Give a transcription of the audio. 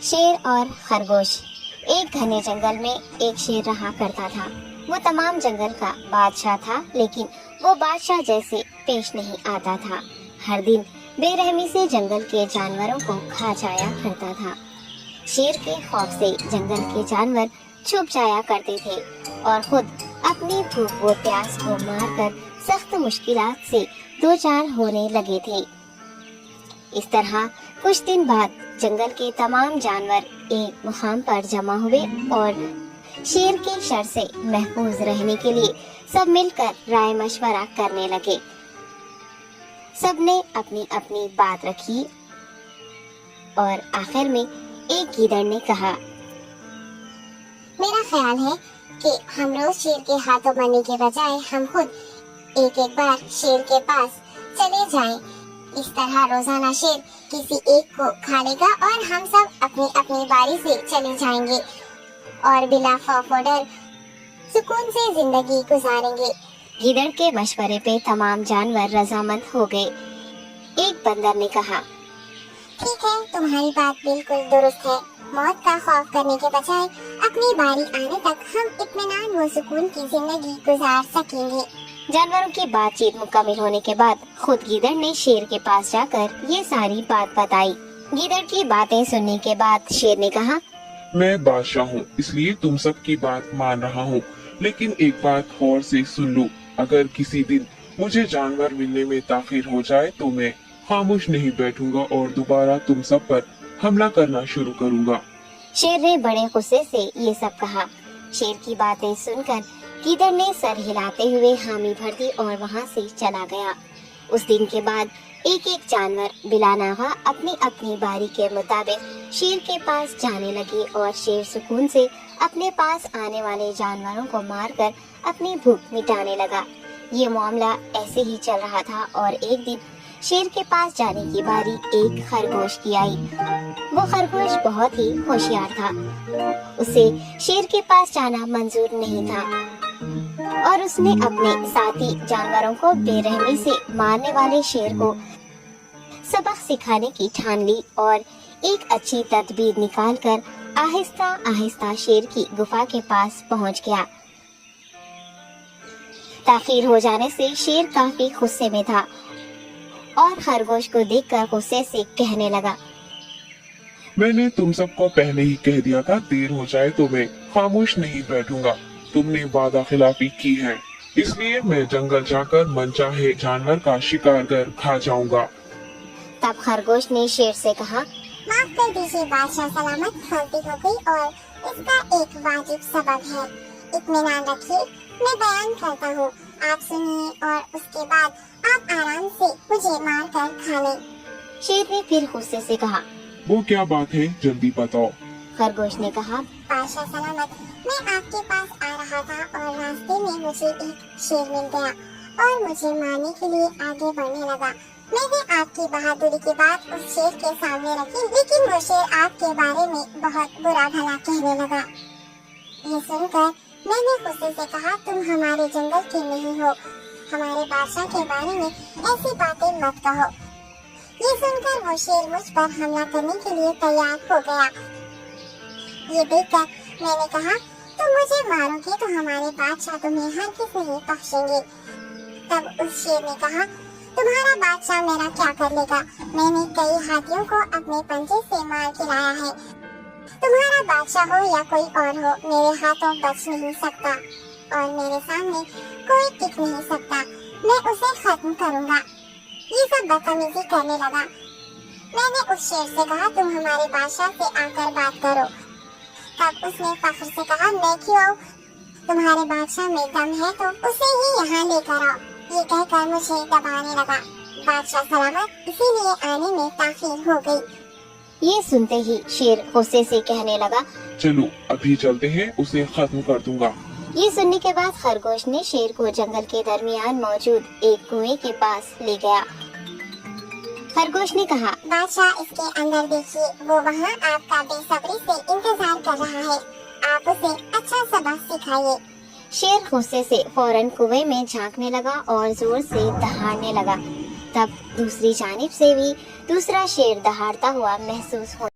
شیر اور خرگوش۔ ایک گھنے جنگل میں ایک شیر رہا کرتا تھا۔ وہ تمام جنگل کا بادشاہ تھا، لیکن وہ بادشاہ جیسے پیش نہیں آتا تھا۔ ہر دن بے رحمی سے جنگل کے جانوروں کو کھا جایا کرتا تھا۔ شیر کے خوف سے جنگل کے جانور چھپ جایا کرتے تھے اور خود اپنی بھوک و پیاس کو مار کر سخت مشکلات سے دوچار ہونے لگے تھے۔ اس طرح کچھ دن بعد جنگل کے تمام جانور ایک مقام پر جمع ہوئے اور شیر کے شر سے محفوظ رہنے کے لیے سب مل کر رائے مشورہ کرنے لگے۔ سب نے اپنی اپنی بات رکھی اور آخر میں ایک گیدڑ نے کہا، میرا خیال ہے کہ ہم روز شیر کے ہاتھوں مرنے کے بجائے ہم خود ایک بار شیر کے پاس چلے جائیں۔ اس طرح روزانہ شیر کسی ایک کو کھا لے گا اور ہم سب اپنی اپنی باری سے چلے جائیں گے اور بلا خوف و ڈر سکون سے زندگی گزاریں گے۔ گیدڑ کے مشورے پہ تمام جانور رضامند ہو گئے۔ ایک بندر نے کہا، ٹھیک ہے، تمہاری بات بالکل درست ہے۔ موت کا خوف کرنے کے بجائے اپنی باری آنے تک ہم اطمینان و سکون کی زندگی گزار سکیں گے۔ جانوروں کی بات چیت مکمل ہونے کے بعد خود گیدڑ نے شیر کے پاس جا کر یہ ساری بات بتائی۔ گیدڑ کی باتیں سننے کے بعد شیر نے کہا، میں بادشاہ ہوں، اس لیے تم سب کی بات مان رہا ہوں، لیکن ایک بات غور سے سن لو۔ اگر کسی دن مجھے جانور ملنے میں تاخیر ہو جائے تو میں خاموش نہیں بیٹھوں گا اور دوبارہ تم سب پر حملہ کرنا شروع کروں گا۔ شیر نے بڑے غصے سے یہ سب کہا۔ شیر کی باتیں سن کر گیدڑ نے سر ہلاتے ہوئے حامی بھر دی اور وہاں سے چلا گیا۔ اس دن کے بعد ایک ایک جانور بلا ناغہ اپنی اپنی باری کے مطابق شیر کے پاس جانے لگے اور شیر سکون سے اپنے پاس آنے والے جانوروں کو مار کر اپنی بھوک مٹانے لگا۔ یہ معاملہ ایسے ہی چل رہا تھا اور ایک دن شیر کے پاس جانے کی باری ایک خرگوش کی آئی۔ وہ خرگوش بہت ہی ہوشیار تھا۔ اسے شیر کے پاس جانا منظور نہیں تھا اور اس نے اپنے ساتھی جانوروں کو بے رحمی سے مارنے والے شیر کو سبق سکھانے کی ٹھان لی اور ایک اچھی تدبیر نکال کر آہستہ آہستہ شیر کی گفا کے پاس پہنچ گیا۔ تاخیر ہو جانے سے شیر کافی غصے میں تھا اور خرگوش کو دیکھ کر غصے سے کہنے لگا، میں نے تم سب کو پہلے ہی کہہ دیا تھا، دیر ہو جائے تو میں خاموش نہیں بیٹھوں گا۔ تم نے وعدہ خلافی کی ہے، اس لیے میں جنگل جا کر من چاہے جانور کا شکار کر کھا جاؤں گا۔ تب خرگوش نے شیر سے کہا، معاف کر دیجیے بادشاہ، سلامت غلطی ہو گئی اور اس کا ایک واجب سبب ہے۔ اطمینان رکھیے، میں بیان کرتا ہوں، آپ سنیے اور اس کے بعد آپ آرام سے مجھے مار کر کھا لیں۔ شیر نے پھر غصے سے کہا، وہ کیا بات ہے، جلدی بتاؤ۔ خرگوش نے کہا، بادشاہ سلامت، میں آپ کے پاس آ رہا تھا اور راستے میں مجھے ایک شیر مل گیا اور مجھے مارنے کے لیے آگے بڑھنے لگا۔ میں نے آپ کی بہادری کی بات اس شیر کے سامنے رکھی، لیکن وہ شیر آپ کے بارے میں بہت برا بھلا کہنے لگا۔ یہ سن کر میں نے غصے سے کہا، تم ہمارے جنگل کے نہیں ہو، ہمارے بادشاہ کے بارے میں ایسی باتیں مت کہو۔ یہ سن کر وہ شیر مجھ پر حملہ کرنے کے لیے تیار ہو گیا۔ یہ دیکھ کر میں نے کہا، تم مجھے مارو گے تو ہمارے بادشاہ تمہیں ہرگز نہیں بخشیں گے۔ تب اس شیر نے کہا، تمہارا بادشاہ میرا کیا کر لے گا؟ میں نے کئی ہاتھیوں کو اپنے پنجے سے مار کے لایا ہے۔ تمہارا بادشاہ ہو یا کوئی اور ہو، میرے ہاتھوں بچ نہیں سکتا اور میرے سامنے کوئی ٹک نہیں سکتا۔ میں اسے ختم کروں گا۔ یہ سب بدتمیزی کرنے لگا۔ میں نے اس شیر سے کہا، تم ہمارے بادشاہ سے آ کر بات کرو۔ تب اس نے فخر سے کہا، میں کیوں آؤں؟ تمہارے بادشاہ میں دم ہے تو اسے ہی یہاں لے کر آؤ۔ یہ کہہ کر مجھے دبانے لگا۔ بادشاہ سلامت، اسی لیے آنے میں تاخیر ہو گئی۔ یہ سنتے ہی شیر غصے سے کہنے لگا، چلو ابھی چلتے ہیں، اسے ختم کر دوں گا۔ یہ سننے کے بعد خرگوش نے شیر کو جنگل کے درمیان موجود ایک کنویں کے پاس لے گیا۔ خرگوش نے کہا، بادشاہ، اس کے اندر دیکھیے، وہ وہاں آپ کا بے صبری سے انتظار کر رہا ہے۔ آپ اسے اچھا سبق سکھائیے۔ شیر غصے سے فوراً کنویں میں جھانکنے لگا اور زور سے دہاڑنے لگا۔ تب دوسری جانب سے بھی دوسرا شیر دہاڑتا ہوا محسوس ہو